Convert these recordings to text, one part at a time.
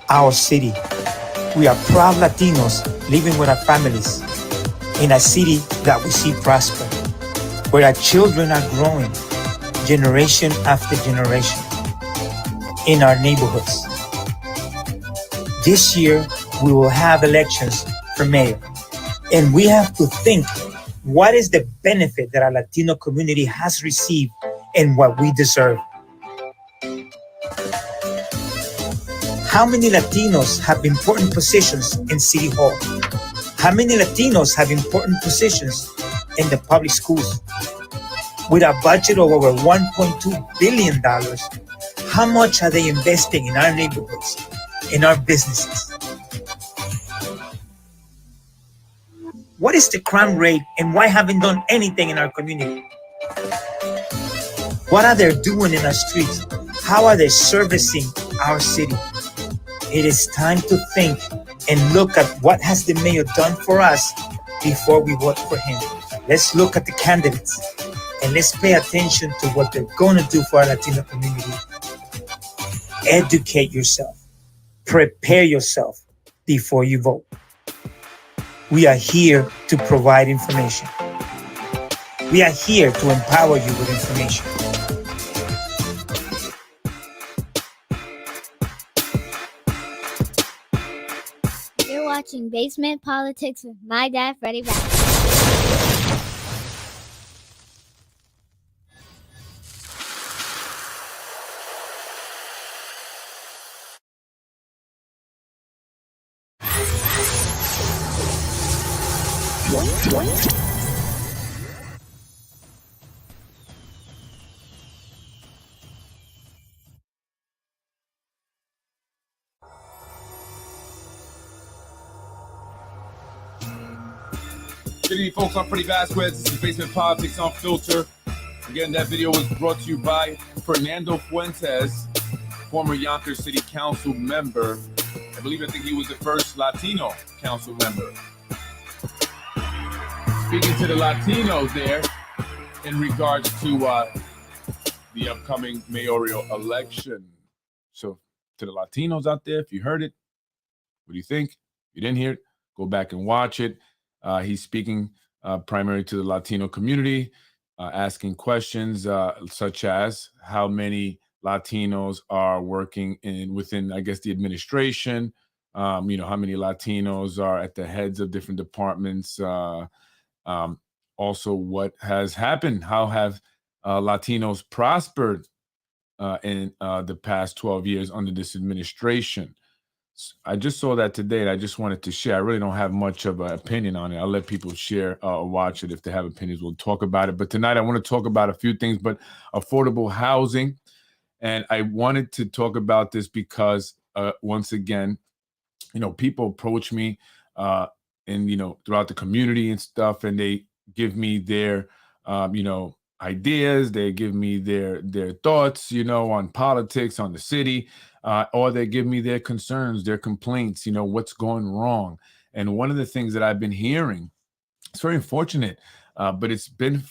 Our city. We are proud Latinos living with our families in a city that we see prosper, where our children are growing generation after generation in our neighborhoods. This year, we will have elections for mayor, and we have to think, what is the benefit that our Latino community has received and what we deserve? How many Latinos have important positions in City Hall? How many Latinos have important positions in the public schools? With a budget of over $1.2 billion, how much are they investing in our neighborhoods, in our businesses? What is the crime rate and why haven't done anything in our community? What are they doing in our streets? How are they servicing our city? It is time to think and look at what has the mayor done for us before we vote for him. Let's look at the candidates and let's pay attention to what they're going to do for our Latino community. Educate yourself. Prepare yourself before you vote. We are here to provide information. We are here to empower you with information. You're watching Basement Politics with my dad, Freddie Rapp. Good evening, folks. I'm Freddie Vasquez. This is Basement Politics Unfiltered. Again, that video was brought to you by Fernando Fuentes, former Yonkers City Council member. I think he was the first Latino council member. Speaking to the Latinos there in regards to the upcoming mayoral election. So to the Latinos out there, if you heard it, what do you think? If you didn't hear it, go back and watch it. He's speaking primarily to the Latino community, asking questions such as how many Latinos are working within, I guess, the administration. How many Latinos are at the heads of different departments. Also, what has happened? How have Latinos prospered in the past 12 years under this administration? I just saw that today, and I just wanted to share. I really don't have much of an opinion on it. I'll let people share or watch it. If they have opinions, we'll talk about it. But tonight, I want to talk about a few things, but affordable housing. And I wanted to talk about this because, once again, people approach me and, throughout the community and stuff, and they give me their, ideas. They give me their thoughts, on politics, on the city. Or they give me their concerns, their complaints, what's going wrong. And one of the things that I've been hearing, it's very unfortunate, but it's been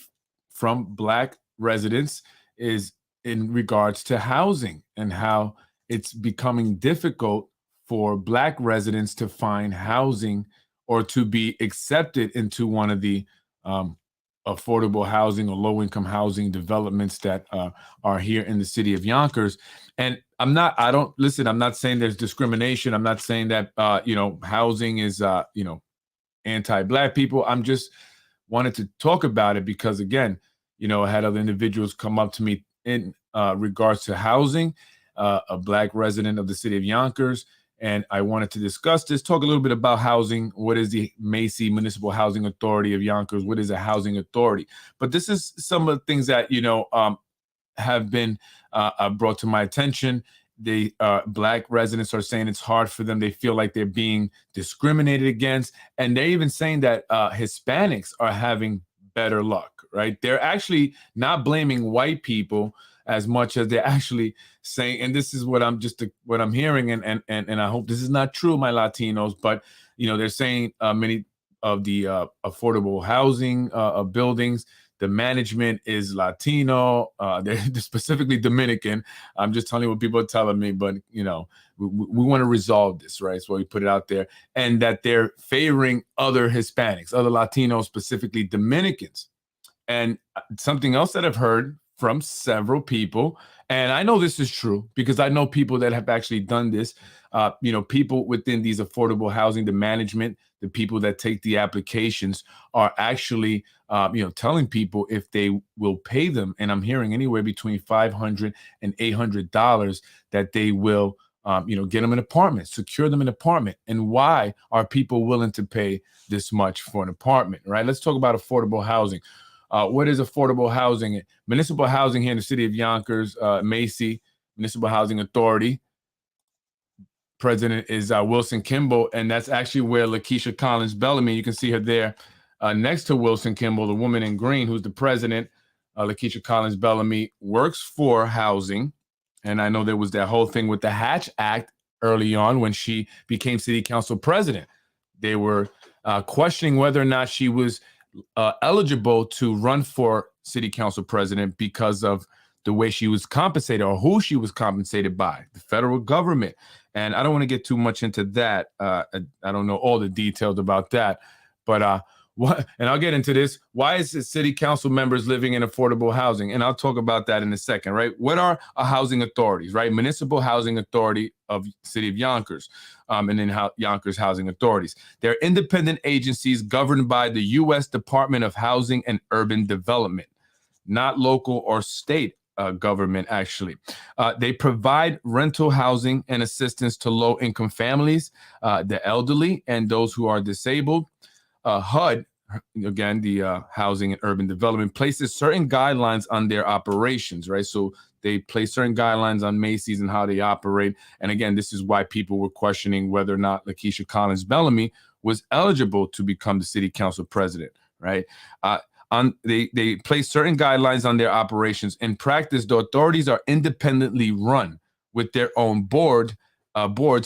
from Black residents, is in regards to housing and how it's becoming difficult for Black residents to find housing or to be accepted into one of the affordable housing or low-income housing developments that are here in the city of Yonkers. And I'm not saying there's discrimination. I'm not saying that, housing is, anti-Black people. I'm just wanted to talk about it because, again, I had other individuals come up to me in regards to housing, a Black resident of the city of Yonkers. And I wanted to discuss this, talk a little bit about housing. What is the MHACY, Municipal Housing Authority of Yonkers? What is a housing authority? But this is some of the things that, have been brought to my attention. The Black residents are saying it's hard for them. They feel like they're being discriminated against. And they're even saying that Hispanics are having better luck, right? They're actually not blaming white people as much as they're actually saying, and this is what I'm hearing, and I hope this is not true, my Latinos, but they're saying many of the affordable housing buildings, The management is Latino. They're specifically Dominican. I'm just telling you what people are telling me, but we want to resolve this, right? So we put it out there, and that they're favoring other Hispanics, other Latinos, specifically Dominicans. And something else that I've heard from several people, and I know this is true because I know people that have actually done this, people within these affordable housing, the management, the people that take the applications are actually, telling people if they will pay them, and I'm hearing anywhere between $500 and $800 that they will, get them an apartment, secure them an apartment. And why are people willing to pay this much for an apartment, right? Let's talk about affordable housing. What is affordable housing? Municipal housing here in the city of Yonkers, MHACY, Municipal Housing Authority. President is Wilson Kimball, and that's actually where Lakeisha Collins Bellamy, you can see her there next to Wilson Kimball, the woman in green, who's the president. Lakeisha Collins Bellamy works for housing. And I know there was that whole thing with the Hatch Act early on when she became city council president. They were questioning whether or not she was eligible to run for city council president because of the way she was compensated or who she was compensated by, the federal government. And I don't want to get too much into that. I don't know all the details about that, but and I'll get into this. Why is it city council members living in affordable housing? And I'll talk about that in a second, right? What are housing authorities, right? Municipal Housing Authority of City of Yonkers, and then Yonkers Housing Authorities. They're independent agencies governed by the U.S. Department of Housing and Urban Development, not local or state government, actually. They provide rental housing and assistance to low-income families, the elderly, and those who are disabled. HUD, again, the Housing and Urban Development, places certain guidelines on their operations, right? So they place certain guidelines on MHACY's and how they operate. And again, this is why people were questioning whether or not Lakeisha Collins Bellamy was eligible to become the city council president, right? They place certain guidelines on their operations. In practice, the authorities are independently run with their own boards,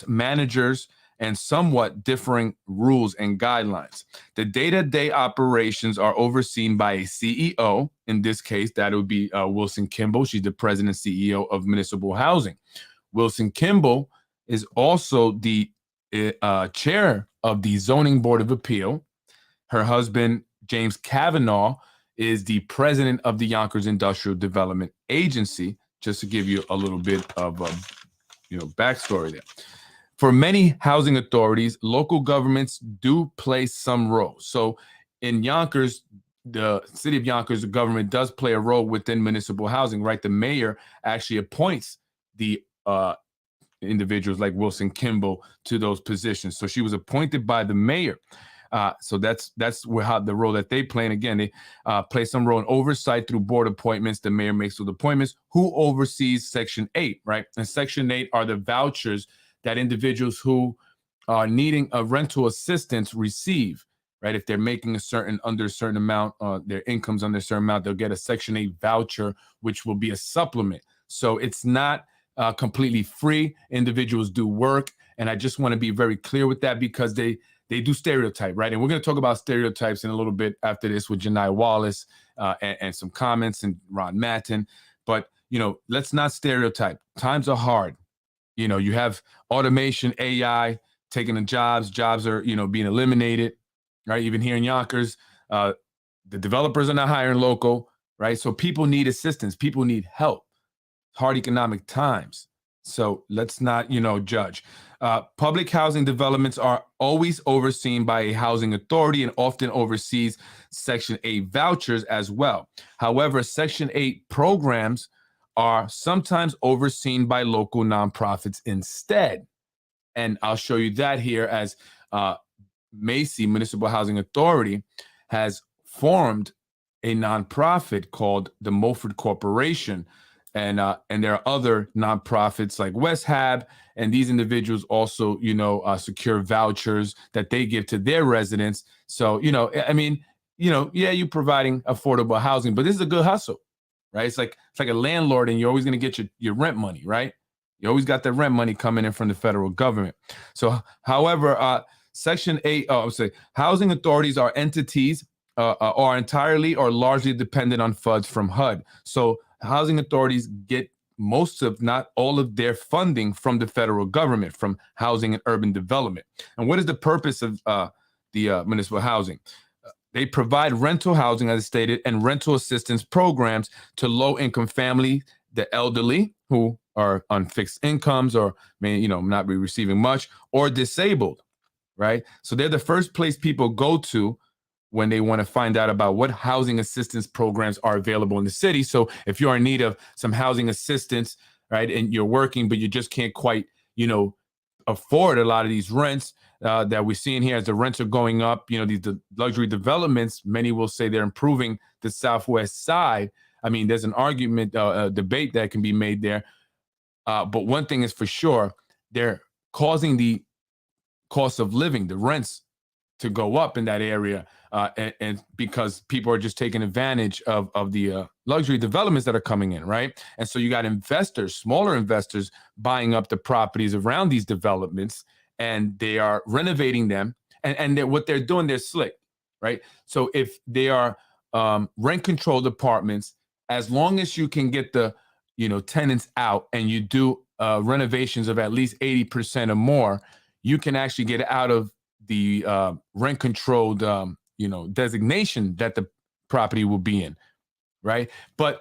managers, and somewhat differing rules and guidelines. The day-to-day operations are overseen by a CEO. In this case, that would be Wilson Kimball. She's the president and CEO of Municipal Housing. Wilson Kimball is also the chair of the Zoning Board of Appeal. Her husband, James Kavanaugh, is the president of the Yonkers Industrial Development Agency, just to give you a little bit of backstory there. For many housing authorities, local governments do play some role. So in Yonkers, the city of Yonkers, the government does play a role within municipal housing, right? The mayor actually appoints the individuals like Wilson Kimball to those positions. So she was appointed by the mayor. So that's how the role that they play. And again, they play some role in oversight through board appointments. The mayor makes those appointments. Who oversees Section 8, right? And Section 8 are the vouchers that individuals who are needing a rental assistance receive, right? If they're making under a certain amount, their income's under a certain amount, they'll get a Section 8 voucher, which will be a supplement. So it's not completely free. Individuals do work. And I just want to be very clear with that because they do stereotype, right? And we're going to talk about stereotypes in a little bit after this with Janai Wallace and some comments and Ron Mattin. But, let's not stereotype. Times are hard. You have automation, AI taking the jobs. Jobs are, being eliminated, right? Even here in Yonkers, the developers are not hiring local, right? So people need assistance. People need help. Hard economic times. So let's not, judge. Public housing developments are always overseen by a housing authority and often oversees Section 8 vouchers as well. However, Section 8 programs are sometimes overseen by local nonprofits instead. And I'll show you that here as MHACY, Municipal Housing Authority, has formed a nonprofit called the Mulford Corporation. And there are other nonprofits like West Hab, and these individuals also, secure vouchers that they give to their residents. So, you're providing affordable housing, but this is a good hustle, right? It's like a landlord, and you're always going to get your rent money, right? You always got the rent money coming in from the federal government. So, however, Section 8, housing authorities are entities are entirely or largely dependent on funds from HUD. So housing authorities get most of, not all of their funding from the federal government, from housing and urban development. And what is the purpose of the municipal housing? They provide rental housing, as stated, and rental assistance programs to low-income families, the elderly who are on fixed incomes or may not be receiving much, or disabled, right? So they're the first place people go to when they want to find out about what housing assistance programs are available in the city. So if you're in need of some housing assistance, right, and you're working, but you just can't quite, afford a lot of these rents that we're seeing here as the rents are going up, these luxury developments, many will say they're improving the Southwest side. I mean, there's an argument, a debate that can be made there. But one thing is for sure, they're causing the cost of living, the rents, to go up in that area, and because people are just taking advantage of the luxury developments that are coming in, right? And so you got investors, smaller investors, buying up the properties around these developments, and they are renovating them. And what they're doing, they're slick, right? So if they are rent-controlled apartments, as long as you can get the tenants out and you do renovations of at least 80% or more, you can actually get out of the rent-controlled, designation that the property will be in, right? But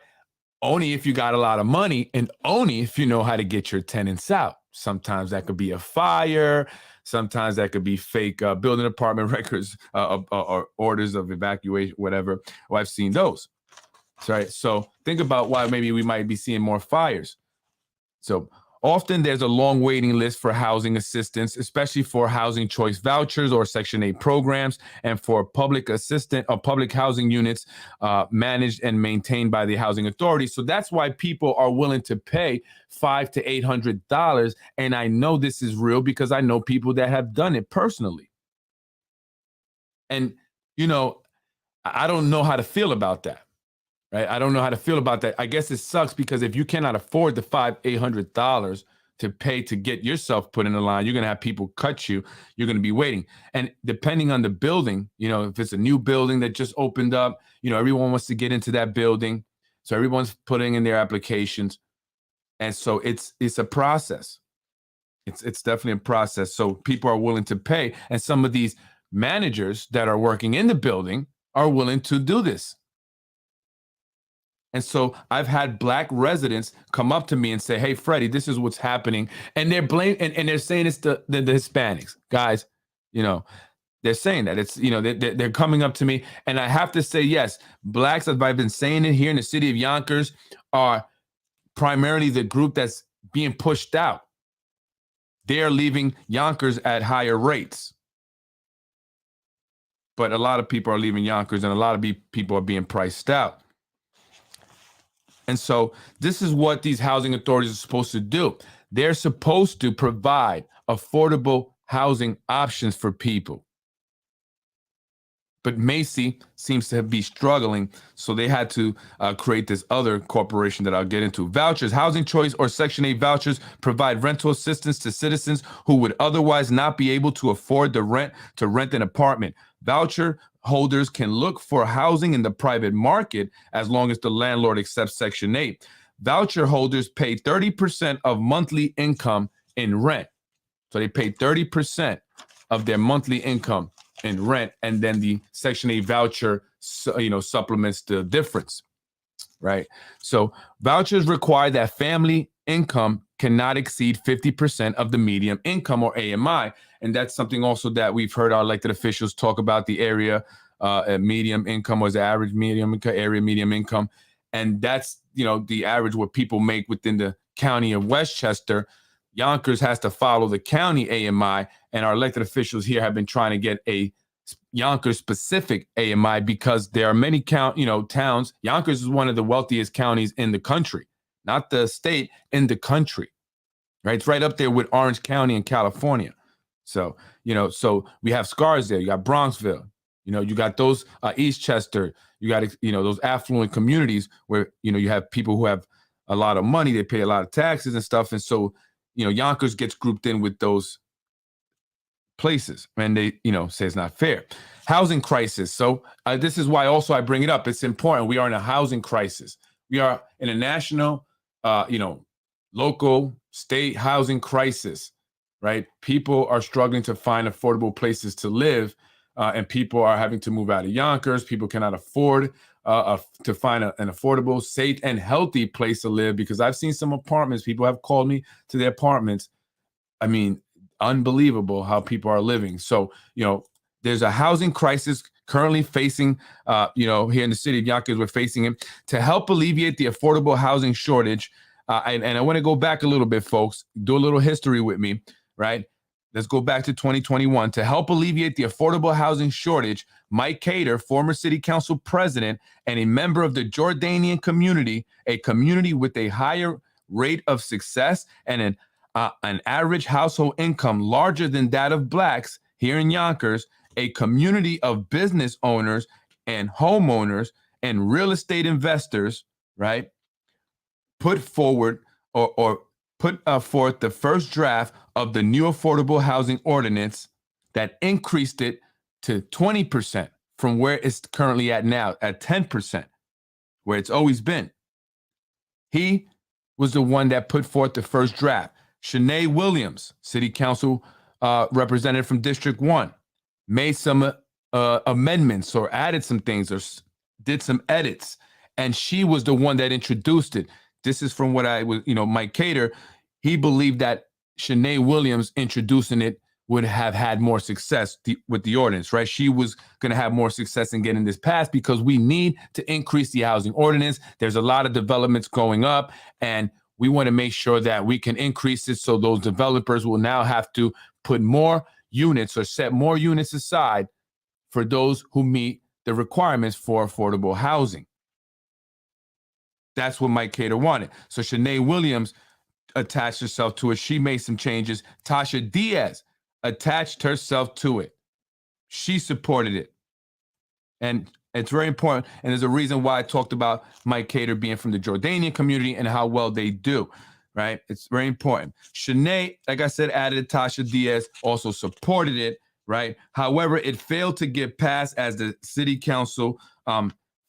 only if you got a lot of money and only if you know how to get your tenants out. Sometimes that could be a fire. Sometimes that could be fake building department records or orders of evacuation, whatever. Well, I've seen those, right? So think about why maybe we might be seeing more fires. So often there's a long waiting list for housing assistance, especially for housing choice vouchers or Section 8 programs, and for public assistant or public housing units managed and maintained by the housing authority. So that's why people are willing to pay $500 to $800. And I know this is real because I know people that have done it personally. And, I don't know how to feel about that. Right? I don't know how to feel about that. I guess it sucks because if you cannot afford the $500-800 to pay to get yourself put in the line, you're going to have people cut you. You're going to be waiting. And depending on the building, if it's a new building that just opened up, everyone wants to get into that building. So everyone's putting in their applications. And so it's a process. It's definitely a process. So people are willing to pay. And some of these managers that are working in the building are willing to do this. And so I've had Black residents come up to me and say, "Hey, Freddie, this is what's happening." And they're and they're saying it's the Hispanics. Guys, they're saying that it's, they're coming up to me. And I have to say, yes, Blacks, as I've been saying it here in the city of Yonkers, are primarily the group that's being pushed out. They are leaving Yonkers at higher rates. But a lot of people are leaving Yonkers and a lot of people are being priced out. And so this is what these housing authorities are supposed to do. They're supposed to provide affordable housing options for people. But MHACY seems to be struggling, so they had to create this other corporation that I'll get into. Vouchers, housing choice or Section 8 vouchers provide rental assistance to citizens who would otherwise not be able to afford the rent to rent an apartment. Voucher holders can look for housing in the private market as long as the landlord accepts Section 8. Voucher holders pay 30% of monthly income in rent. So they pay 30% of their monthly income in rent, and then the Section 8 voucher, supplements the difference, right? So vouchers require that family income cannot exceed 50% of the median income, or AMI. And that's something also that we've heard our elected officials talk about, the area medium income, or the average medium income, area medium income. And that's, the average what people make within the county of Westchester. Yonkers has to follow the county AMI, and our elected officials here have been trying to get a Yonkers specific AMI because there are many towns. Yonkers is one of the wealthiest counties in the country, not the state, in the country, right? It's right up there with Orange County in California. So, so we have Scarsdale, you got Bronxville, you got those Eastchester, you got, those affluent communities where, you have people who have a lot of money, they pay a lot of taxes and stuff. And so, Yonkers gets grouped in with those places, and they, say it's not fair. Housing crisis. So this is why also I bring it up. It's important. We are in a housing crisis. We are in a national, local, state housing crisis, right? People are struggling to find affordable places to live, and people are having to move out of Yonkers. People cannot afford to find an affordable, safe, and healthy place to live, because I've seen some apartments. People have called me to their apartments. I mean, unbelievable how people are living. So, there's a housing crisis currently facing, here in the city of Yonkers, we're facing it. To help alleviate the affordable housing shortage, and I want to go back a little bit, folks, do a little history with me, right? Let's go back to 2021. To help alleviate the affordable housing shortage, Mike Cater, former city council president and a member of the Jordanian community, a community with a higher rate of success and an average household income larger than that of blacks here in Yonkers, a community of business owners and homeowners and real estate investors, right, put forward or put forth the first draft of the new affordable housing ordinance that increased it to 20% from where it's currently at now, at 10%, where it's always been. He was the one that put forth the first draft. Shanae Williams, city council representative from District 1, made some amendments or added some things or did some edits, and she was the one that introduced it. This is from what I was, Mike Cater, he believed that Shanae Williams introducing it would have had more success with the ordinance, right? She was going to have more success in getting this passed because we need to increase the housing ordinance. There's a lot of developments going up, and we want to make sure that we can increase it so those developers will now have to put more units or set more units aside for those who meet the requirements for affordable housing. That's what Mike Cater wanted. So Shanae Williams attached herself to it. She made some changes. Tasha Diaz attached herself to it. She supported it. And it's very important. And there's a reason why I talked about Mike Cater being from the Jordanian community and how well they do, right? It's very important. Shanae, like I said, added Tasha Diaz, also supported it, right? However, it failed to get passed as the city council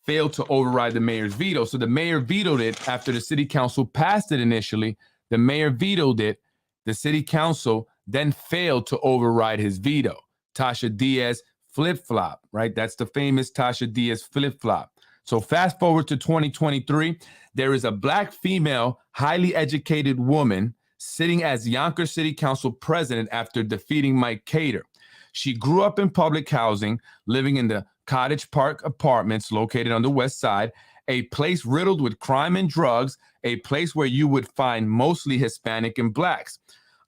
failed to override the mayor's veto. So the mayor vetoed it after the city council passed it initially. The mayor vetoed it. The city council then failed to override his veto. Tasha Diaz flip-flop, right? That's the famous Tasha Diaz flip-flop. So fast forward to 2023, there is a black female, highly educated woman sitting as Yonkers City Council president after defeating Mike Cater. She grew up in public housing, living in the Cottage Park apartments located on the west side, a place riddled with crime and drugs, a place where you would find mostly Hispanic and blacks.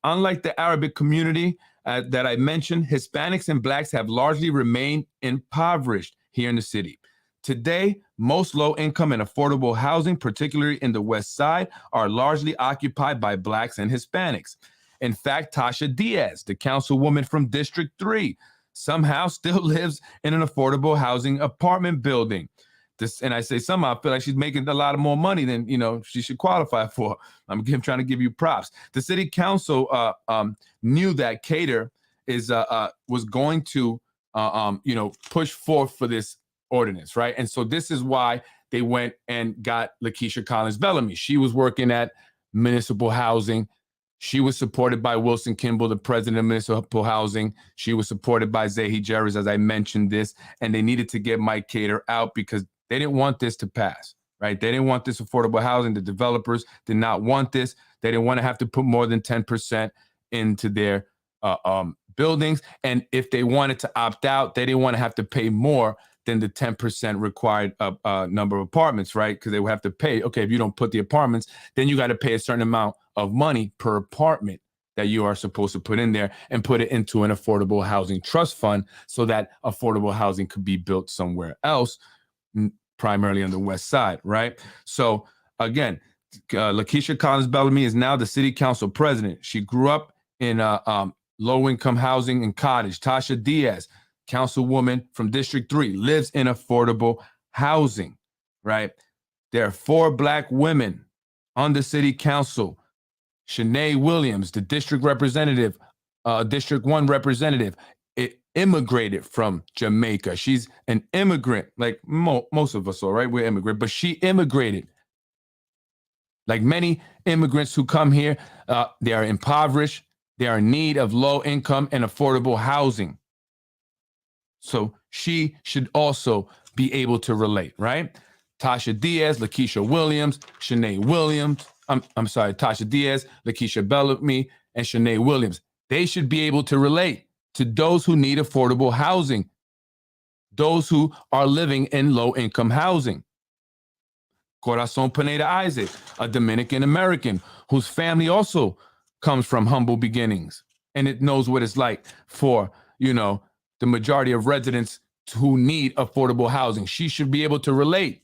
Unlike the Arabic community that I mentioned, Hispanics and blacks have largely remained impoverished here in the city. Today, most low-income and affordable housing, particularly in the west side, are largely occupied by blacks and Hispanics. In fact, Tasha Diaz, the councilwoman from District 3, somehow still lives in an affordable housing apartment building. And I say somehow, I feel like she's making a lot of more money than she should qualify for. I'm trying to give you props. The city council knew that Cater was going to push forth for this ordinance, right? And so this is why they went and got Lakeisha Collins Bellamy. She was working at municipal housing. She was supported by Wilson Kimball, the president of municipal housing. She was supported by Zahi Jerez, as I mentioned this, and they needed to get Mike Cater out because they didn't want this to pass, right? They didn't want this affordable housing. The developers did not want this. They didn't want to have to put more than 10% into their buildings. And if they wanted to opt out, they didn't want to have to pay more than the 10% required number of apartments, right? Because they would have to pay, okay, if you don't put the apartments, then you got to pay a certain amount of money per apartment that you are supposed to put in there and put it into an affordable housing trust fund so that affordable housing could be built somewhere else, primarily on the west side, right? So again, Lakeisha Collins Bellamy is now the city council president. She grew up in low-income housing in Cottage. Tasha Diaz, councilwoman from District 3, lives in affordable housing, right? There are 4 black women on the city council. Shanae Williams, the district representative District 1 representative, immigrated from Jamaica. She's an immigrant, like most of us are, right? We're immigrant, but she immigrated. Like many immigrants who come here, they are impoverished. They are in need of low income and affordable housing. So she should also be able to relate, right? Tasha Diaz, Lakeisha Williams, Shanae Williams. I'm sorry, Tasha Diaz, Lakeisha Bellamy, and Shanae Williams. They should be able to relate to those who need affordable housing, those who are living in low-income housing. Corazon Pineda Isaac, a Dominican American whose family also comes from humble beginnings, and it knows what it's like for, the majority of residents who need affordable housing. She should be able to relate.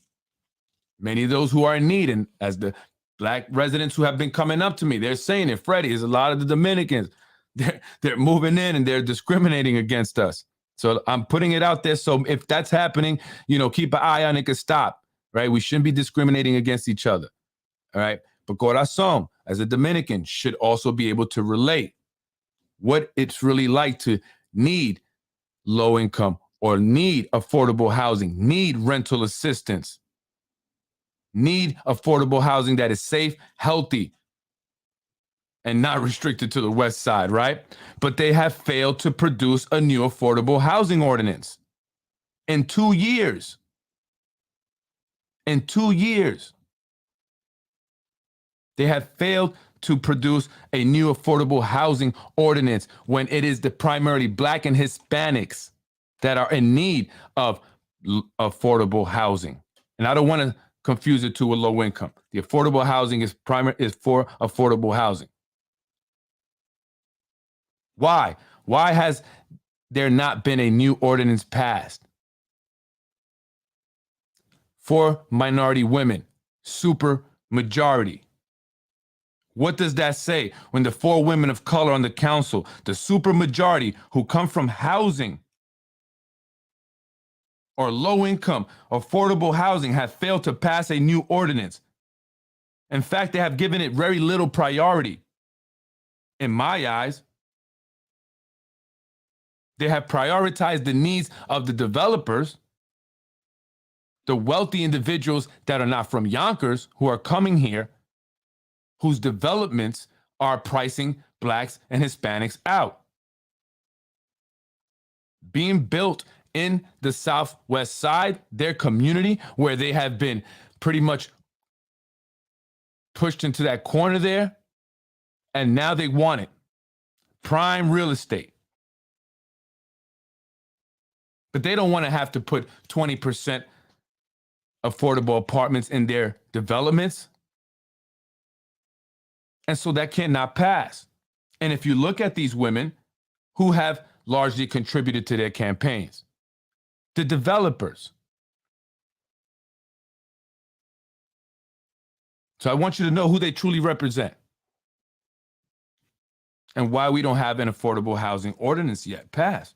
Many of those who are in need, and as the Black residents who have been coming up to me, they're saying it, Freddie, there's a lot of the Dominicans, they're moving in and they're discriminating against us. So I'm putting it out there. So if that's happening, keep an eye on it, can stop, right? We shouldn't be discriminating against each other, all right? But Corazon, as a Dominican, should also be able to relate what it's really like to need low income or need affordable housing, need rental assistance, need affordable housing that is safe, healthy, and not restricted to the West Side, right? But they have failed to produce a new affordable housing ordinance in 2 years. In 2 years. They have failed to produce a new affordable housing ordinance when it is the primarily Black and Hispanics that are in need of affordable housing. And I don't want to confuse it to a low income. The affordable housing is for affordable housing. Why? Why has there not been a new ordinance passed? For minority women, super majority. What does that say when the 4 women of color on the council, the super majority who come from housing or low income, affordable housing, have failed to pass a new ordinance? In fact, they have given it very little priority. In my eyes, they have prioritized the needs of the developers, the wealthy individuals that are not from Yonkers who are coming here, whose developments are pricing Blacks and Hispanics out. Being built in the Southwest Side, their community, where they have been pretty much pushed into that corner there, and now they want it. Prime real estate. But they don't want to have to put 20% affordable apartments in their developments. And so that cannot pass. And if you look at these women who have largely contributed to their campaigns, the developers. So I want you to know who they truly represent and why we don't have an affordable housing ordinance yet passed.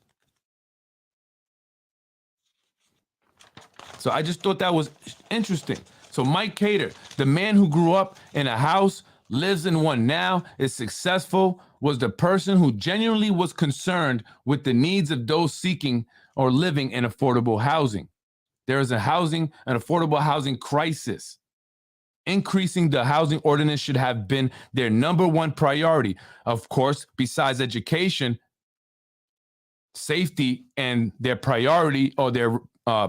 So I just thought that was interesting. So Mike Cater, the man who grew up in a house, lives in one now, is successful, was the person who genuinely was concerned with the needs of those seeking or living in affordable housing. There is an affordable housing crisis. Increasing the housing ordinance should have been their number one priority. Of course, besides education, safety, and their priority or their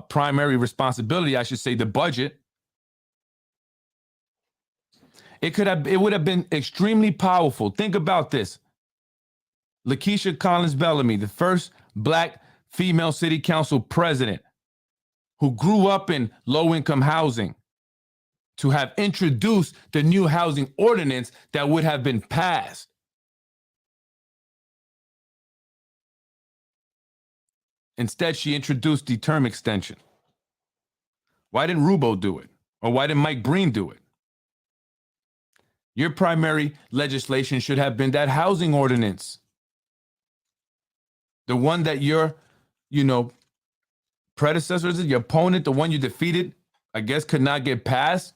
primary responsibility, I should say, the budget. It would have been extremely powerful. Think about this. Lakeisha Collins Bellamy, the first Black female city council president who grew up in low-income housing, to have introduced the new housing ordinance that would have been passed. Instead, she introduced the term extension. Why didn't Rubo do it? Or why didn't Mike Breen do it? Your primary legislation should have been that housing ordinance. The one that your, predecessors, your opponent, the one you defeated, I guess could not get passed.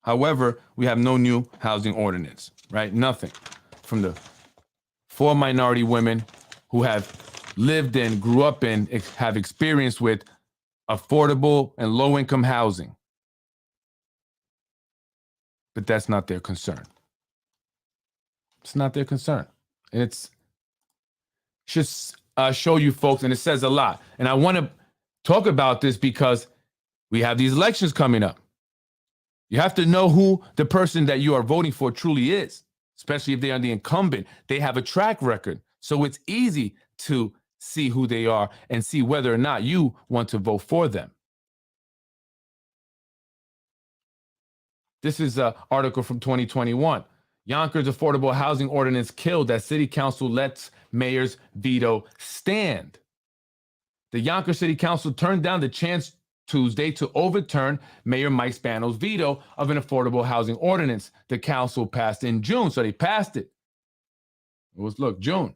However, we have no new housing ordinance, right? Nothing from the 4 minority women who have lived in, grew up in, have experienced with affordable and low-income housing. But that's not their concern. It's not their concern. And it's just show you folks, and it says a lot. And I want to talk about this because we have these elections coming up. You have to know who the person that you are voting for truly is, especially if they are the incumbent. They have a track record. So it's easy to see who they are and see whether or not you want to vote for them. This is an article from 2021. Yonkers affordable housing ordinance killed as city council lets mayor's veto stand. The Yonkers City Council turned down the chance Tuesday to overturn Mayor Mike Spano's veto of an affordable housing ordinance the council passed in June. So they passed it. It was, look, June,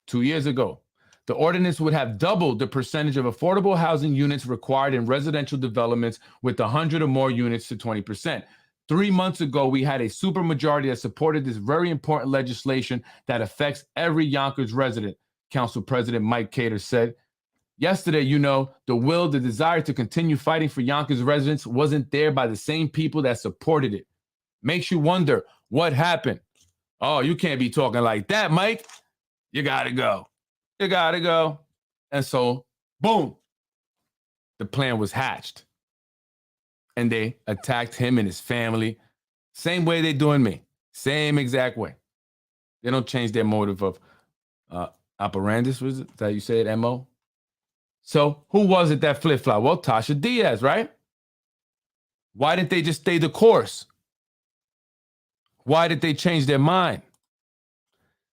2 years ago. The ordinance would have doubled the percentage of affordable housing units required in residential developments with 100 or more units to 20%. 3 months ago, we had a supermajority that supported this very important legislation that affects every Yonkers resident, Council President Mike Cater said. Yesterday, the will, the desire to continue fighting for Yonkers residents wasn't there by the same people that supported it. Makes you wonder what happened. Oh, you can't be talking like that, Mike. You got to go. You got to go. And so, boom, the plan was hatched. And they attacked him and his family. Same way they doing me. Same exact way. They don't change their motive of operandus, was it? Is that you say it, M.O.? So who was it that flip-flopped? Well, Tasha Diaz, right? Why didn't they just stay the course? Why did they change their mind?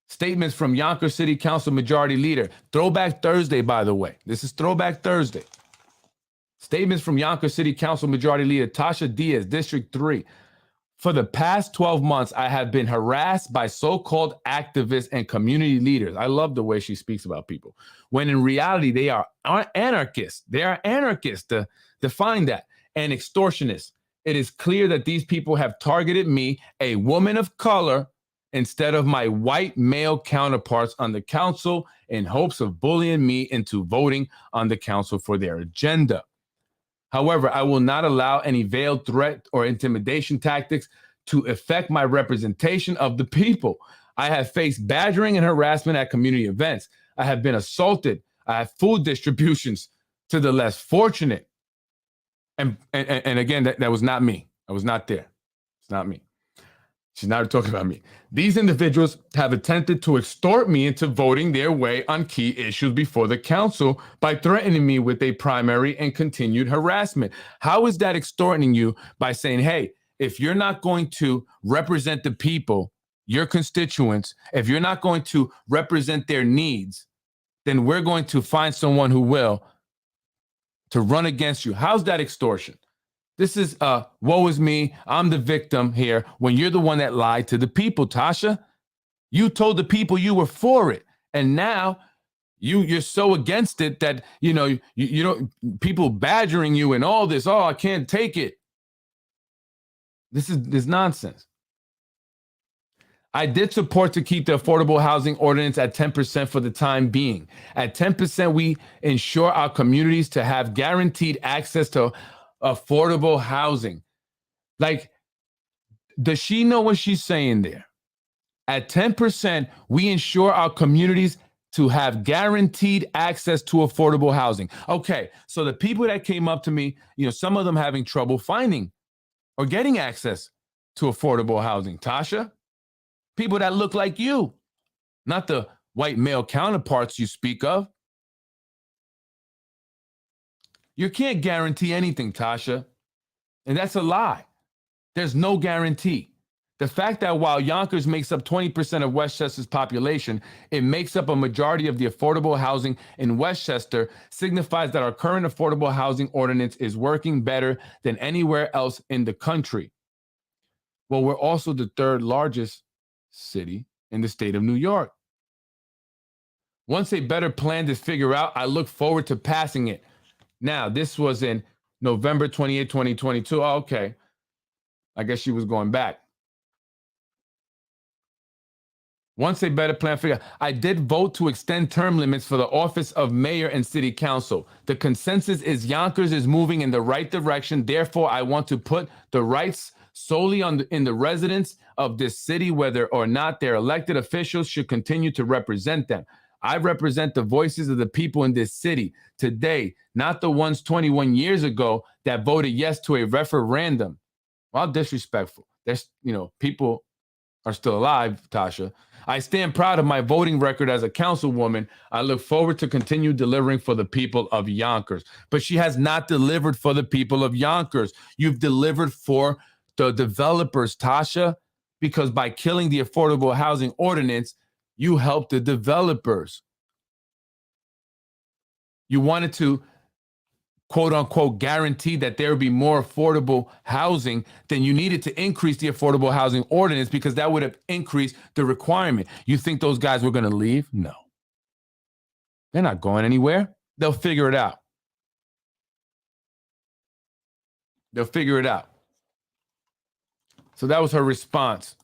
Statements from Yonkers City Council Majority Leader. Throwback Thursday, by the way. This is Throwback Thursday. Statements from Yonkers City Council Majority Leader Tasha Diaz, District 3. For the past 12 months, I have been harassed by so-called activists and community leaders. I love the way she speaks about people. When in reality, they are anarchists. They are anarchists, to define that, and extortionists. It is clear that these people have targeted me, a woman of color, instead of my white male counterparts on the council in hopes of bullying me into voting on the council for their agenda. However, I will not allow any veiled threat or intimidation tactics to affect my representation of the people. I have faced badgering and harassment at community events. I have been assaulted. I have food distributions to the less fortunate. And again, that was not me. I was not there. It's not me. She's not talking about me. These individuals have attempted to extort me into voting their way on key issues before the council by threatening me with a primary and continued harassment. How is that extorting you? By saying, hey, if you're not going to represent the people, your constituents, if you're not going to represent their needs, then we're going to find someone who will to run against you. How's that extortion? This is woe is me. I'm the victim here when you're the one that lied to the people, Tasha. You told the people you were for it. And now you're so against it that, you don't, people badgering you and all this. Oh, I can't take it. This is nonsense. I did support to keep the affordable housing ordinance at 10% for the time being. At 10%, we ensure our communities to have guaranteed access to affordable housing. Like, does she know what she's saying there? At 10%, we ensure our communities to have guaranteed access to affordable housing. Okay, so the people that came up to me, some of them having trouble finding or getting access to affordable housing. Tasha, people that look like you, not the white male counterparts you speak of. You can't guarantee anything, Tasha. And that's a lie. There's no guarantee. The fact that while Yonkers makes up 20% of Westchester's population, it makes up a majority of the affordable housing in Westchester signifies that our current affordable housing ordinance is working better than anywhere else in the country. Well, we're also the third largest city in the state of New York. Once a better plan is figured out, I look forward to passing it. Now, this was in November 28, 2022. Oh, okay. I guess she was going back. Once a better plan figure. I did vote to extend term limits for the office of mayor and city council. The consensus is Yonkers is moving in the right direction. Therefore, I want to put the rights solely in the residents of this city, whether or not their elected officials should continue to represent them. I represent the voices of the people in this city today, not the ones 21 years ago that voted yes to a referendum. Well, disrespectful. There's, people are still alive, Tasha. I stand proud of my voting record as a councilwoman. I look forward to continue delivering for the people of Yonkers. But she has not delivered for the people of Yonkers. You've delivered for the developers, Tasha, because by killing the affordable housing ordinance, you helped the developers. You wanted to, quote unquote, guarantee that there would be more affordable housing, then you needed to increase the affordable housing ordinance because that would have increased the requirement. You think those guys were going to leave? No. They're not going anywhere. They'll figure it out. They'll figure it out. So that was her response.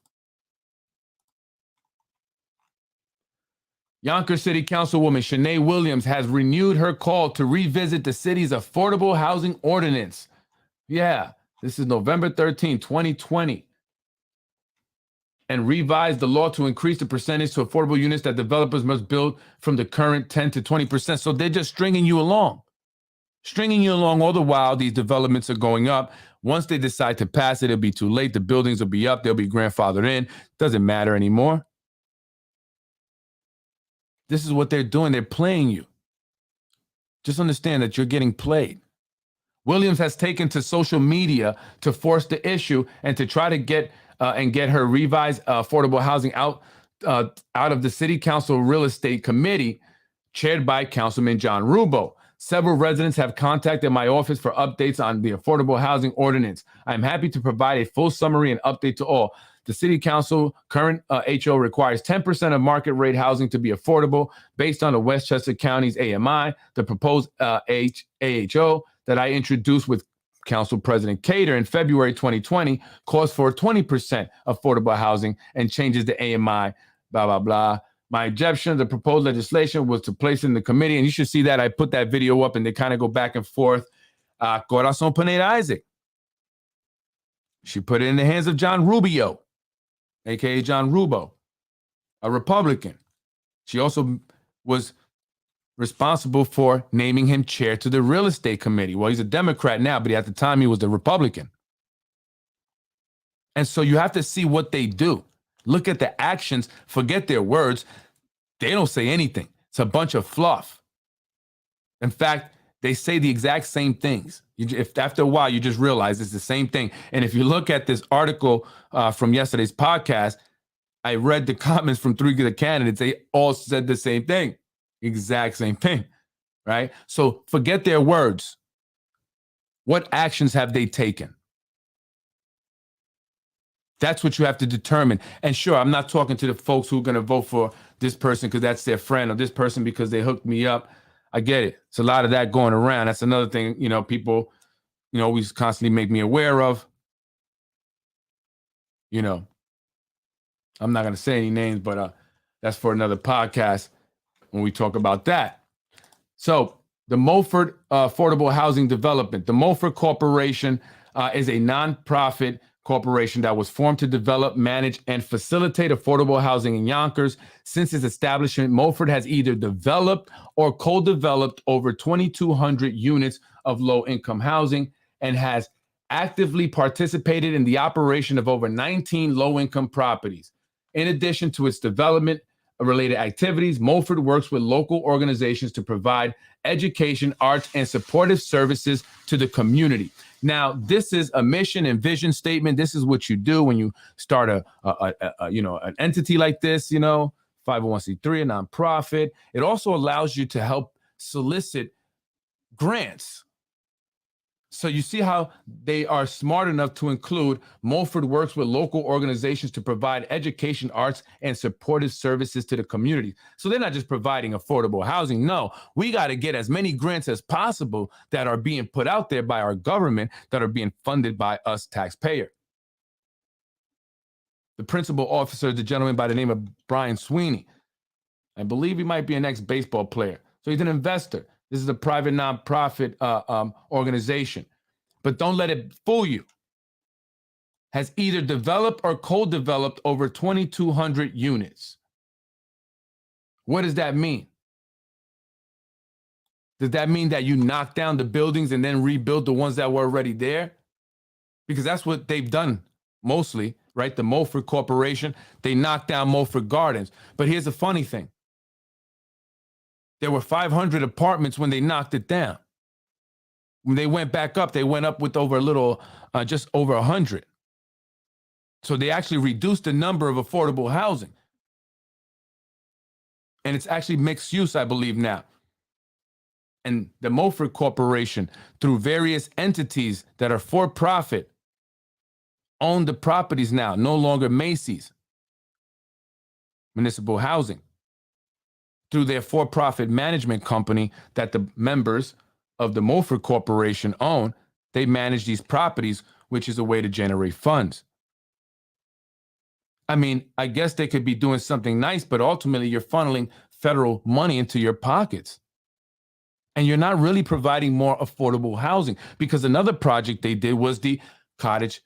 Yonkers City Councilwoman Shanae Williams has renewed her call to revisit the city's affordable housing ordinance. Yeah, this is November 13, 2020. And revise the law to increase the percentage to affordable units that developers must build from the current 10 to 20%. So they're just stringing you along. Stringing you along all the while these developments are going up. Once they decide to pass it, it'll be too late. The buildings will be up. They'll be grandfathered in. Doesn't matter anymore. This is what they're doing. They're playing you. Just understand that you're getting played. Williams has taken to social media to force the issue and to try to get her revised affordable housing out of the city council real estate committee chaired by Councilman John Rubo. Several residents have contacted my office for updates on the affordable housing ordinance. I'm happy to provide a full summary and update to all. The city council current HO requires 10% of market rate housing to be affordable based on the Westchester County's AMI. The proposed AHO that I introduced with Council President Cater in February 2020 calls for 20% affordable housing and changes the AMI, blah, blah, blah. My objection to the proposed legislation was to place in the committee, and you should see that. I put that video up, and they kind of go back and forth. Corazon Pineda Isaac. She put it in the hands of John Rubio, a.k.a. John Rubo, a Republican. She also was responsible for naming him chair to the real estate committee. Well, he's a Democrat now, but at the time he was a Republican. And so you have to see what they do. Look at the actions, forget their words. They don't say anything. It's a bunch of fluff. In fact, they say the exact same things. If after a while you just realize it's the same thing. And if you look at this article from yesterday's podcast, I read the comments from three of the candidates. They all said the same thing, exact same thing, right? So forget their words. What actions have they taken? That's what you have to determine. And sure, I'm not talking to the folks who are going to vote for this person because that's their friend, or this person because they hooked me up. I get it. It's a lot of that going around. That's another thing, people, always constantly make me aware of. I'm not going to say any names, but that's for another podcast when we talk about that. So the Mulford Affordable Housing Development, the Mulford Corporation is a nonprofit corporation that was formed to develop, manage, and facilitate affordable housing in Yonkers. Since its establishment, Mulford has either developed or co-developed over 2,200 units of low-income housing and has actively participated in the operation of over 19 low-income properties. In addition to its development-related activities, Mulford works with local organizations to provide education, arts, and supportive services to the community. Now, this is a mission and vision statement. This is what you do when you start an entity like this, 501c3, a nonprofit. It also allows you to help solicit grants. So you see how they are smart enough to include Mulford works with local organizations to provide education, arts, and supportive services to the community. So they're not just providing affordable housing. No, we got to get as many grants as possible that are being put out there by our government that are being funded by us taxpayers. The principal officer is a gentleman by the name of Brian Sweeney. I believe he might be an ex-baseball player. So he's an investor. This is a private nonprofit organization. But don't let it fool you. Has either developed or co-developed over 2,200 units. What does that mean? Does that mean that you knock down the buildings and then rebuild the ones that were already there? Because that's what they've done mostly, right? The Mulford Corporation, they knocked down Mulford Gardens. But here's the funny thing. There were 500 apartments when they knocked it down. When they went back up, they went up with over a little, just over 100. So they actually reduced the number of affordable housing. And it's actually mixed use, I believe, now. And the Mulford Corporation, through various entities that are for profit, own the properties now, no longer MHACY's, Municipal Housing. Through their for-profit management company that the members of the Mulford Corporation own, they manage these properties, which is a way to generate funds. I mean, I guess they could be doing something nice, but ultimately you're funneling federal money into your pockets. And you're not really providing more affordable housing, because another project they did was the cottage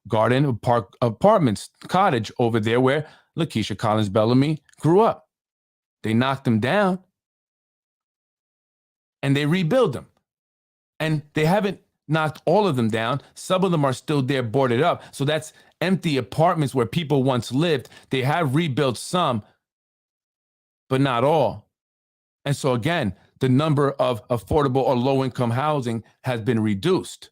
garden park apartments cottage over there where Lakeisha Collins Bellamy grew up. They knocked them down and they rebuild them. And they haven't knocked all of them down. Some of them are still there boarded up. So that's empty apartments where people once lived. They have rebuilt some, but not all. And so again, the number of affordable or low-income housing has been reduced.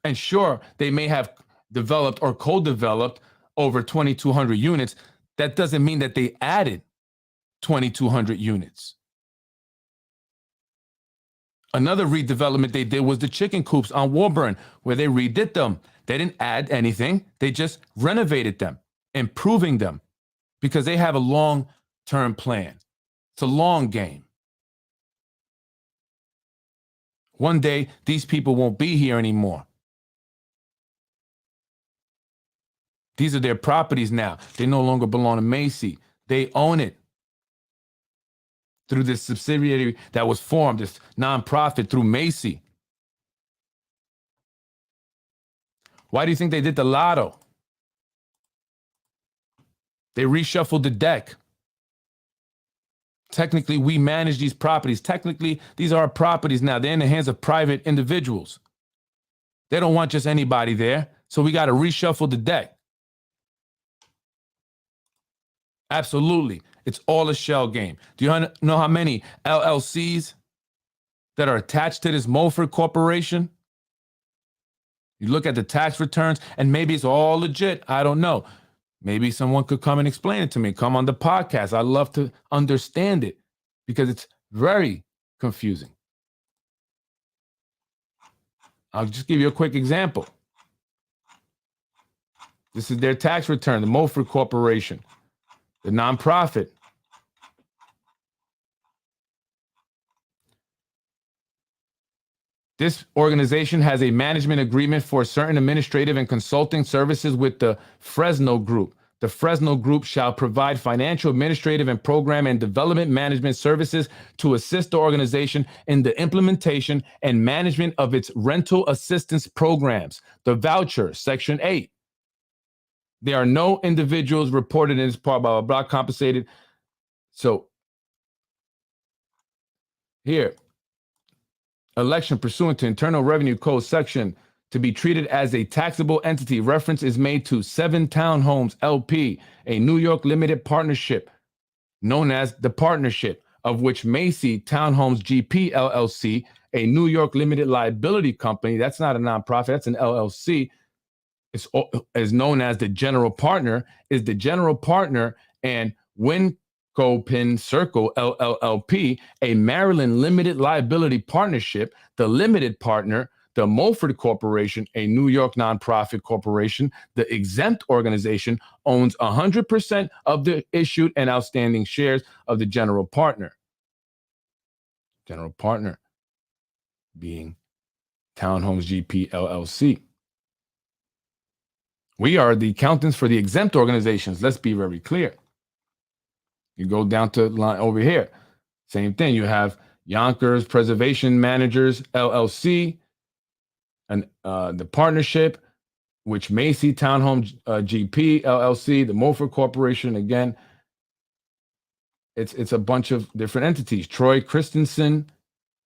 And sure, they may have developed or co-developed over 2,200 units. That doesn't mean that they added 2,200 units. Another redevelopment they did was the chicken coops on Woburn, where they redid them. They didn't add anything. They just renovated them, improving them, because they have a long-term plan. It's a long game. One day, these people won't be here anymore. These are their properties now. They no longer belong to MHACY. They own it through this subsidiary that was formed, this nonprofit through MHACY. Why do you think they did the lotto? They reshuffled the deck. Technically, we manage these properties. Technically, these are our properties now. They're in the hands of private individuals. They don't want just anybody there. So we got to reshuffle the deck. Absolutely. It's all a shell game. Do you know how many LLCs that are attached to this Mulford Corporation? You look at the tax returns, and maybe it's all legit. I don't know. Maybe someone could come and explain it to me. Come on the podcast. I'd love to understand it because it's very confusing. I'll just give you a quick example. This is their tax return, the Mulford Corporation, the nonprofit. This organization has a management agreement for certain administrative and consulting services with the Fresno Group. The Fresno Group shall provide financial, administrative, and program and development management services to assist the organization in the implementation and management of its rental assistance programs. The voucher, Section 8. There are no individuals reported in this part, blah, blah, blah, compensated. So here, election pursuant to Internal Revenue Code section to be treated as a taxable entity. Reference is made to 7 Townhomes LP, a New York limited partnership known as the Partnership, of which MHACY Townhomes GP LLC, a New York limited liability company, that's not a nonprofit, that's an LLC, is known as the general partner, is the general partner, and Wincopin Circle LLP, a Maryland limited liability partnership, the limited partner, the Mulford Corporation, a New York nonprofit corporation. The exempt organization owns 100% of the issued and outstanding shares of the general partner. General partner being Townhomes GP LLC. We are the accountants for the exempt organizations. Let's be very clear. You go down to line over here. Same thing. You have Yonkers Preservation Managers, LLC, and the partnership, which MHACY Townhome GP, LLC, the Mulford Corporation. Again, it's a bunch of different entities. Troy Christensen,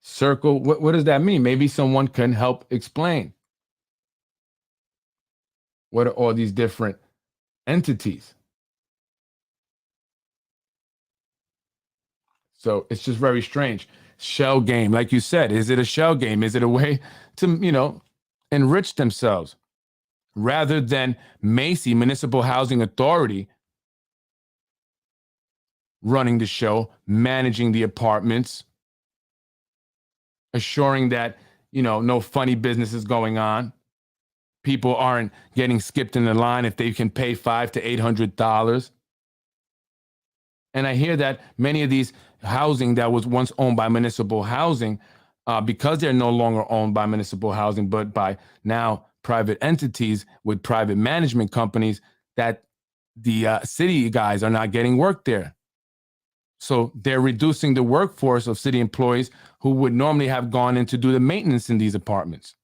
Circle. What does that mean? Maybe someone can help explain. What are all these different entities? So it's just very strange. Shell game, like you said, is it a shell game? Is it a way to, enrich themselves rather than MHACY, Municipal Housing Authority, running the show, managing the apartments, assuring that, no funny business is going on. People aren't getting skipped in the line if they can pay $500 to $800. And I hear that many of these housing that was once owned by municipal housing, because they're no longer owned by municipal housing, but by now private entities with private management companies, that the city guys are not getting work there. So they're reducing the workforce of city employees who would normally have gone in to do the maintenance in these apartments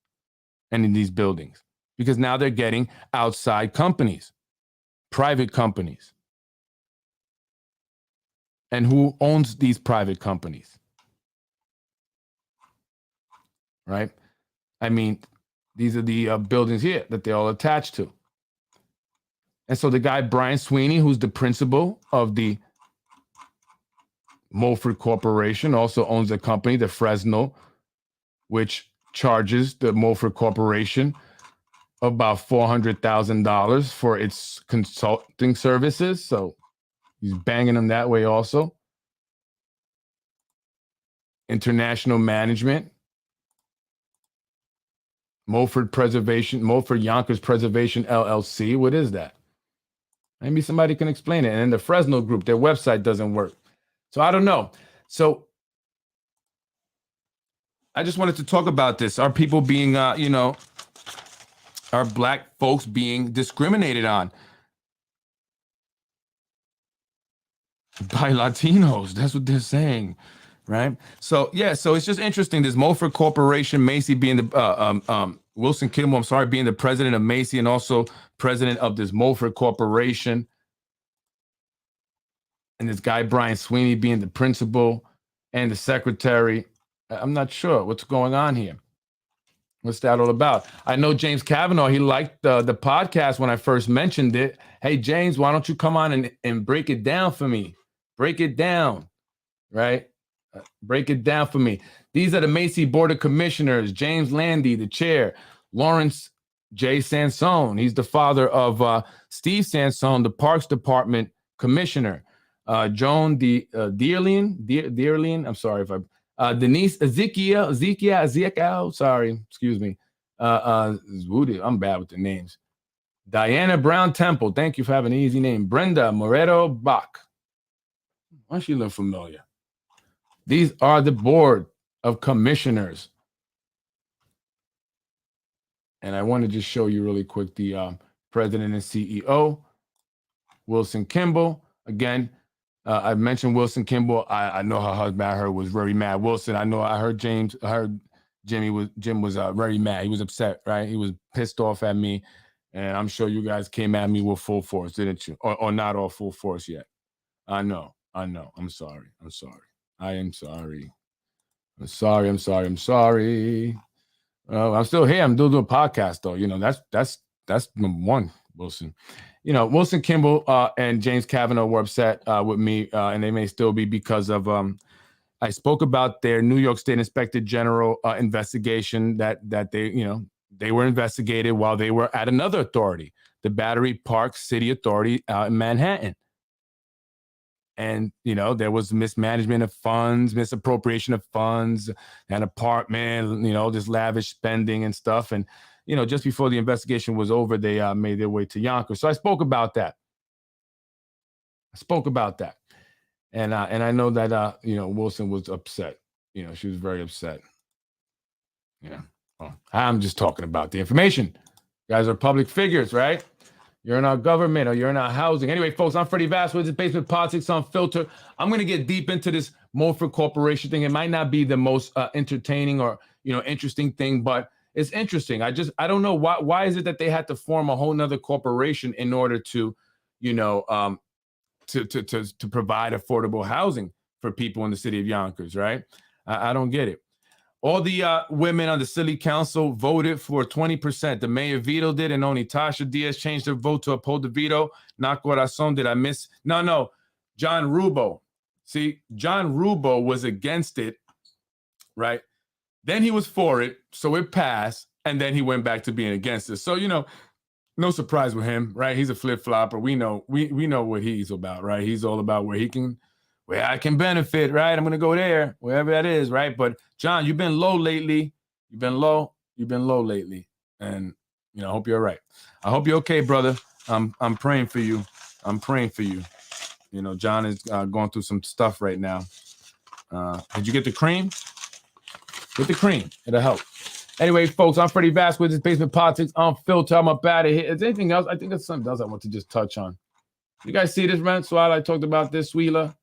and in these buildings, because now they're getting outside companies, private companies. And who owns these private companies? Right? I mean, these are the buildings here that they're all attached to. And so the guy, Brian Sweeney, who's the principal of the Mulford Corporation, also owns a company, the Fresno, which charges the Mulford Corporation about $400,000 for its consulting services. So he's banging them that way also. International Management, Mulford Yonkers Preservation, LLC. What is that? Maybe somebody can explain it. And then the Fresno Group, their website doesn't work. So I don't know. So I just wanted to talk about this. Are people being, are Black folks being discriminated on by Latinos? That's what they're saying, right? So yeah, so it's just interesting. This Mulford Corporation, MHACY being the Wilson Kimball, being the president of MHACY and also president of this Mulford Corporation. And this guy, Brian Sweeney, being the principal and the secretary. I'm not sure what's going on here. What's that all about? I know James Kavanaugh, he liked the podcast when I first mentioned it. Hey, James, why don't you come on and break it down for me? Break it down, right? Break it down for me. These are the MHACY Board of Commissioners. James Landy, the chair. Lawrence J. Sansone, he's the father of Steve Sansone, the Parks Department Commissioner. Joan Dearlien, I'm sorry if Denise Ezekiel, sorry, excuse me. I'm bad with the names. Diana Brown Temple, thank you for having an easy name. Brenda Moreto Bach. Why does she look familiar? These are the Board of Commissioners. And I want to just show you really quick the president and CEO, Wilson Kimball. Again, I mentioned Wilson Kimball. I know her husband, I heard, was very mad. Wilson, I heard Jim was very mad. He was upset, right? He was pissed off at me. And I'm sure you guys came at me with full force, didn't you? Or not all full force yet. I know. I'm sorry. I am sorry. I'm sorry. I'm still here. I'm still doing a podcast though. That's number one, Wilson. Wilson Kimball and James Kavanaugh were upset with me, and they may still be because of I spoke about their New York State Inspector General investigation that they were investigated while they were at another authority, the Battery Park City Authority in Manhattan. And, there was mismanagement of funds, misappropriation of funds, an apartment, this lavish spending and stuff. And, just before the investigation was over, they made their way to Yonkers. So I spoke about that. And I know that, Wilson was upset. She was very upset. Yeah. Well, I'm just talking about the information. You guys are public figures, right? You're in our government or you're in our housing. Anyway, folks, I'm Freddie Vasquez. It's Basement Politics Unfiltered. I'm going to get deep into this Mulford Corporation thing. It might not be the most entertaining or, interesting thing, but it's interesting. I don't know why is it that they had to form a whole nother corporation in order to, to provide affordable housing for people in the city of Yonkers, right? I don't get it. All the women on the city council voted for 20%. The mayor vetoed it, and only Tasha Diaz changed her vote to uphold the veto. Not Corazon, did I miss? No. John Rubo. See, John Rubo was against it, right? Then he was for it, so it passed, and then he went back to being against it. So, no surprise with him, right? He's a flip-flopper. We know what he's about, right? He's all about where I can benefit, right? I'm going to go there, wherever that is, right? But John, you've been low lately. You've been low lately. And, I hope you're all right. I hope you're okay, brother. I'm praying for you. John is going through some stuff right now. Did you get the cream? Get the cream. It'll help. Anyway, folks, I'm Freddie Vasquez. It's Basement Politics Unfiltered. I'm up out of here. Is there anything else? I think there's something else I want to just touch on. You guys see this, man? So I talked about this, Sweela.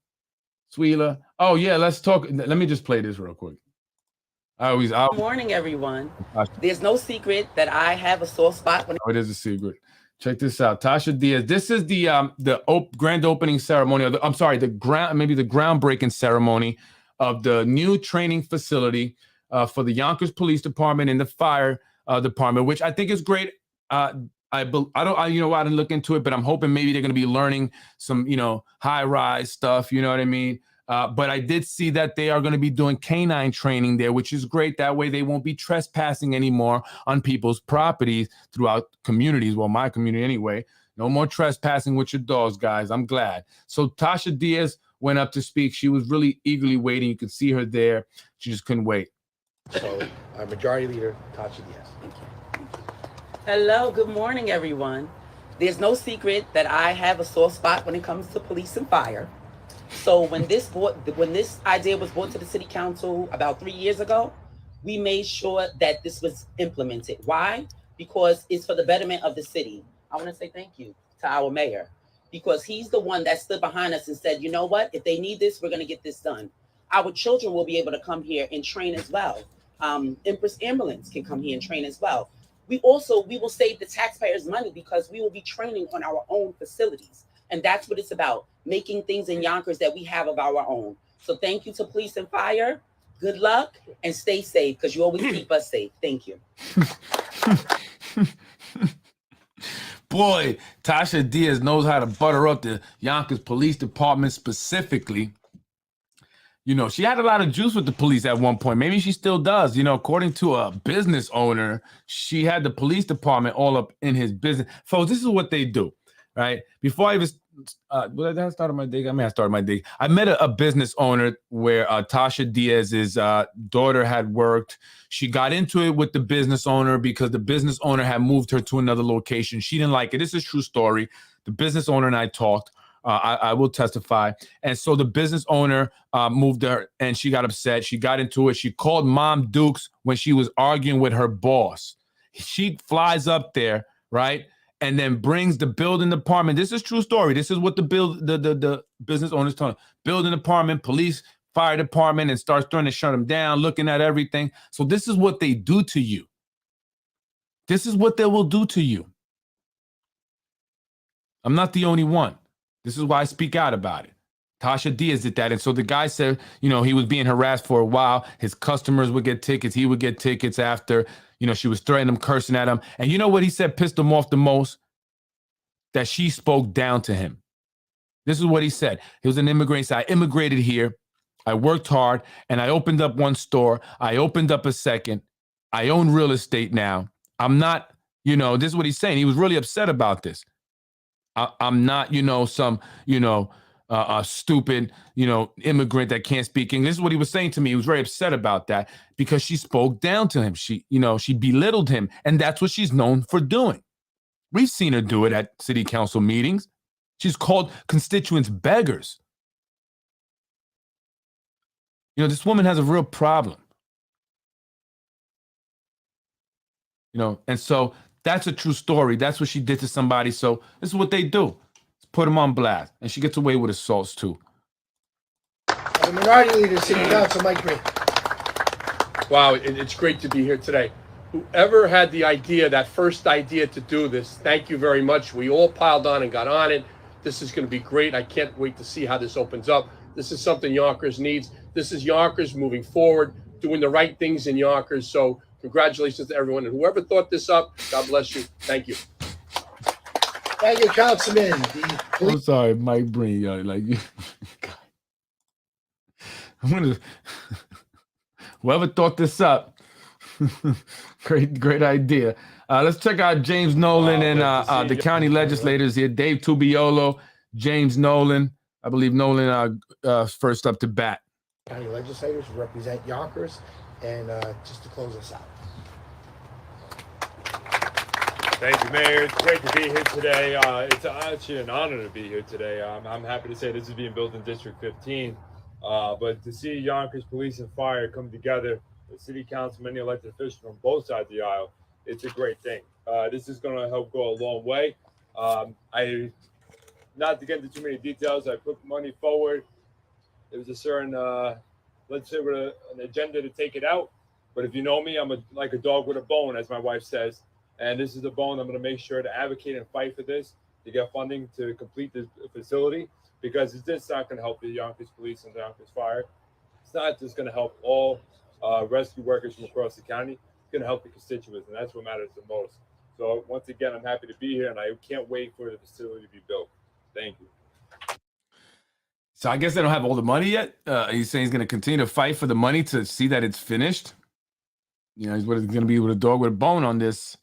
Oh, yeah, let's talk. Let me just play this real quick. Good morning, everyone. There's no secret that I have a sore spot. It is a secret. Check this out. Tasha Diaz. This is the grand opening ceremony. The groundbreaking ceremony of the new training facility for the Yonkers Police Department and the Fire Department, which I think is great. I didn't look into it, but I'm hoping maybe they're going to be learning some, high-rise stuff. You know what I mean? But I did see that they are going to be doing canine training there, which is great. That way they won't be trespassing anymore on people's properties throughout communities. Well, my community anyway. No more trespassing with your dogs, guys. I'm glad. So Tasha Diaz went up to speak. She was really eagerly waiting. You could see her there. She just couldn't wait. So, our Majority Leader, Tasha Diaz. Thank you. Hello, good morning, everyone. There's no secret that I have a sore spot when it comes to police and fire. So when this idea was brought to the city council about 3 years ago, we made sure that this was implemented. Why? Because it's for the betterment of the city. I want to say thank you to our mayor, because he's the one that stood behind us and said, you know what, if they need this, we're going to get this done. Our children will be able to come here and train as well. Empress Ambulance can come here and train as well. We will save the taxpayers money because we will be training on our own facilities. And that's what it's about, making things in Yonkers that we have of our own. So thank you to police and fire. Good luck and stay safe, because you always keep us safe. Thank you. Boy, Tasha Diaz knows how to butter up the Yonkers Police Department specifically. She had a lot of juice with the police at one point. Maybe she still does. According to a business owner, she had the police department all up in his business. Folks, this is what they do, right? Before I even started my day, I met a business owner where Tasha Diaz's daughter had worked. She got into it with the business owner because the business owner had moved her to another location. She didn't like it. This is a true story. The business owner and I talked. I will testify. And so the business owner moved her and she got upset. She got into it. She called Mom Dukes when she was arguing with her boss. She flies up there, right? And then brings the building department. This is true story. This is what the business owner's telling her. Building department, police, fire department, and starts trying to shut them down, looking at everything. So this is what they do to you. This is what they will do to you. I'm not the only one. This is why I speak out about it. Tasha Diaz did that. And so the guy said, he was being harassed for a while. His customers would get tickets. He would get tickets after, she was threatening him, cursing at him. And you know what he said pissed him off the most? That she spoke down to him. This is what he said. He was an immigrant. He said, I immigrated here. I worked hard and I opened up one store. I opened up a second. I own real estate now. I'm not, this is what he's saying. He was really upset about this. I'm not, some, a stupid, immigrant that can't speak English. This is what he was saying to me. He was very upset about that because she spoke down to him. She belittled him. And that's what she's known for doing. We've seen her do it at city council meetings. She's called constituents beggars. This woman has a real problem. And so That's a true story. That's what she did to somebody. So this is what they do. Put them on blast. And she gets away with assaults too. The Minority Leader, City Council, Mike Green. Wow, it's great to be here today. Whoever had the idea, that first idea to do this, thank you very much. We all piled on and got on it. This is going to be great. I can't wait to see how this opens up. This is something Yonkers needs. This is Yonkers moving forward, doing the right things in Yonkers. So congratulations to everyone. And whoever thought this up, God bless you. Thank you. Thank you, Councilman. I'm sorry, Mike Breen. Like, I'm gonna. Whoever thought this up, great idea. Let's check out James Nolan and the county legislators here. Dave Tubiolo, James Nolan. I believe Nolan first up to bat. County legislators represent Yonkers, and just to close us out. Thank you, Mayor. It's great to be here today. It's actually an honor to be here today. I'm happy to say this is being built in District 15. But to see Yonkers Police and Fire come together, the city council, many elected officials from both sides of the aisle, it's a great thing. This is going to help go a long way. Not to get into too many details, I put money forward. There was a certain, let's say, with an agenda to take it out. But if you know me, I'm like a dog with a bone, as my wife says. And this is a bone I'm going to make sure to advocate and fight for this, to get funding to complete this facility, because it's just not going to help the Yonkers Police and the Yonkers Fire. It's not just going to help all rescue workers from across the county. It's going to help the constituents, and that's what matters the most. So once again, I'm happy to be here, and I can't wait for the facility to be built. Thank you. So I guess they don't have all the money yet. He's saying he's going to continue to fight for the money to see that it's finished. You know, he's going to be with a dog with a bone on this.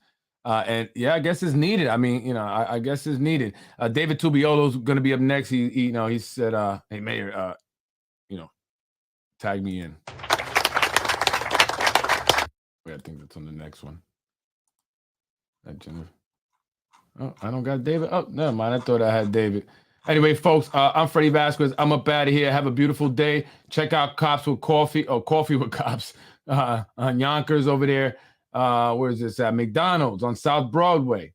And yeah, I guess it's needed. I mean, you know, I guess it's needed. David Tubiolo's going to be up next. He said, "Hey, Mayor, tag me in." Wait, I think that's on the next one. That Jennifer. Oh, I don't got David. Oh, never mind. I thought I had David. Anyway, folks, I'm Freddie Vasquez. I'm up out of here. Have a beautiful day. Check out Cops with Coffee, or Coffee with Cops on Yonkers over there. Where is this at? McDonald's on South Broadway,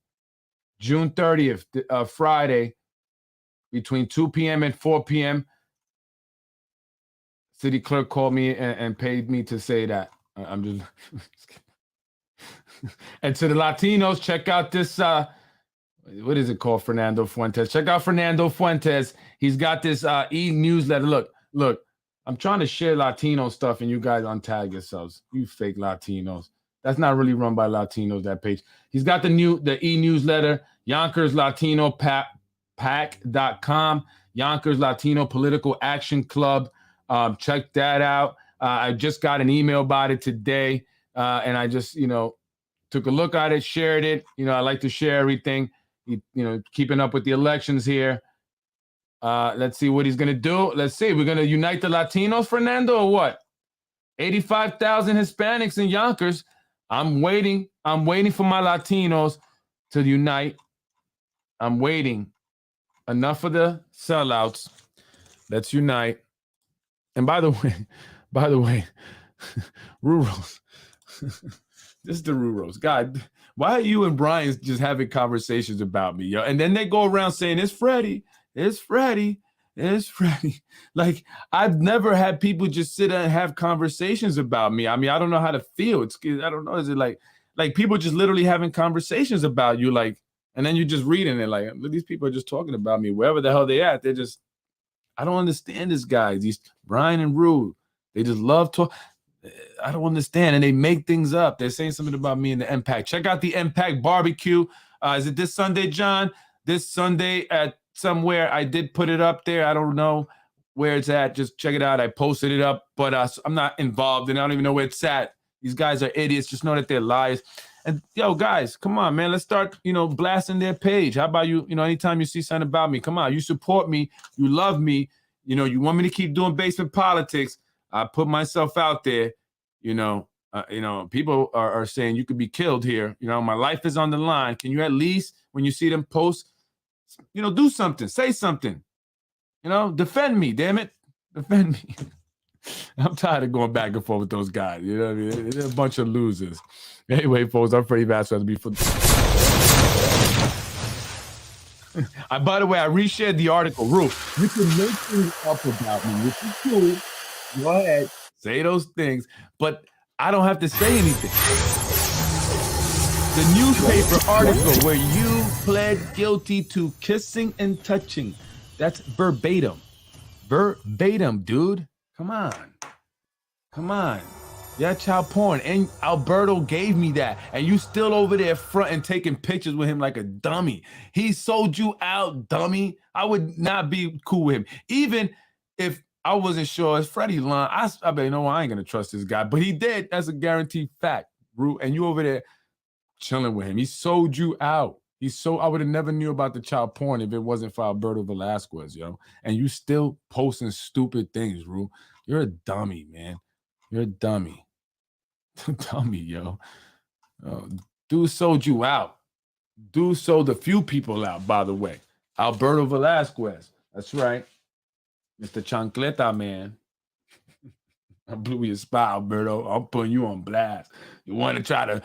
June 30th, Friday, between 2 p.m. and 4 p.m. City clerk called me and paid me to say that. I'm just kidding. And to the Latinos, check out this, what is it called, Fernando Fuentes? Check out Fernando Fuentes. He's got this e-newsletter. Look, I'm trying to share Latino stuff, and you guys untag yourselves. You fake Latinos. That's not really run by Latinos, that page. He's got the e-newsletter, Yonkers Latino PAC.com, Yonkers Latino Political Action Club. Check that out. I just got an email about it today, and I just, took a look at it, shared it. I like to share everything, keeping up with the elections here. Let's see what he's going to do. Let's see. We're going to unite the Latinos, Fernando, or what? 85,000 Hispanics in Yonkers. I'm waiting for my Latinos to unite. I'm waiting. Enough of the sellouts. Let's unite. And by the way, Ruros. This is the Ruros. God, why are you and Brian just having conversations about me, yo? And then they go around saying, it's Freddie. Like, I've never had people just sit and have conversations about me. I mean, I don't know how to feel. I don't know. Is it like people just literally having conversations about you, like, and then you're just reading it like, these people are just talking about me wherever the hell they at. They're just, I don't understand this guy. These Brian and Rue, they just love talk. I don't understand. And they make things up. They're saying something about me in the Impact. Check out the Impact barbecue. Is it this Sunday, John? This Sunday at somewhere. I did put it up there. I don't know where it's at. Just check it out. I posted it up, but I'm not involved, and I don't even know where it's at. These guys are idiots. Just know that they're liars. And yo, guys, come on, man. Let's start, blasting their page. How about you? Anytime you see something about me, come on. You support me. You love me. You want me to keep doing basement politics. I put myself out there. People are saying you could be killed here. My life is on the line. Can you at least, when you see them post, do something, say something, defend me, damn it. Defend me. I'm tired of going back and forth with those guys. You know what I mean? They're a bunch of losers. Anyway, folks, I'm Freddie Vasquez. By the way, I reshared the article. Rue, you can make things up about me, which is cool. Go ahead, say those things, but I don't have to say anything. The newspaper article where you pled guilty to kissing and touching. That's verbatim. Verbatim, dude. Come on. Come on. Yeah, child porn. And Alberto gave me that. And you still over there front and taking pictures with him like a dummy. He sold you out, dummy. I would not be cool with him. Even if I wasn't sure, it's Freddie Lund. I bet, you know what, I ain't going to trust this guy. But he did. That's a guaranteed fact, Rue. And you over there chilling with him. He sold you out. I would have never knew about the child porn if it wasn't for Alberto Velasquez, yo. And you still posting stupid things, Rue. You're a dummy, man. You're a dummy. Dummy, yo. Dude sold you out. Dude sold a few people out, by the way. Alberto Velasquez. That's right. Mr. Chancleta, man. I blew your spot, Alberto. I'm putting you on blast. You want to try to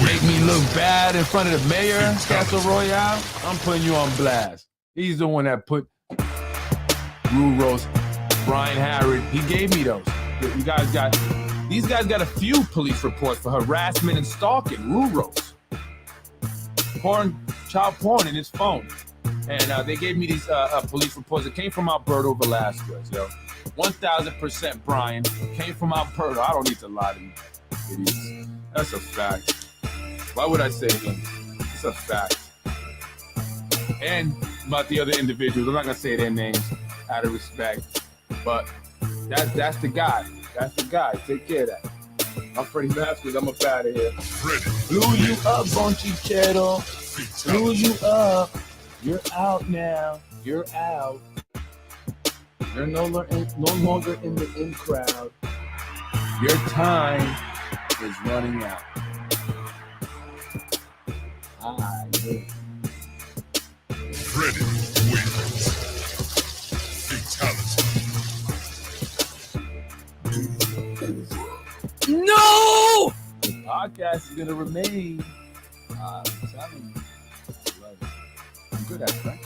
make me look bad in front of the mayor, Castle Royale? I'm putting you on blast. He's the one that put Rue Rose, Brian Harrod. He gave me those. These guys got a few police reports for harassment and stalking. Rue Rose. Child porn in his phone. And they gave me these police reports. It came from Alberto Velasquez, yo. 1,000% Brian. Came from Alberto. I don't need to lie to you, idiots. That's a fact. Why would I say him? It's a fact. And about the other individuals, I'm not going to say their names out of respect. But that's the guy. That's the guy. Take care of that. I'm Freddie Vasquez. I'm up out of here. Blew you up, Bonchichetto. Blew you up. You're out now. You're out. You're no longer in the in crowd. Your time is running out. Freddie wins. Fatality. No! The podcast is going to remain. I'm telling you. I'm good at it, right?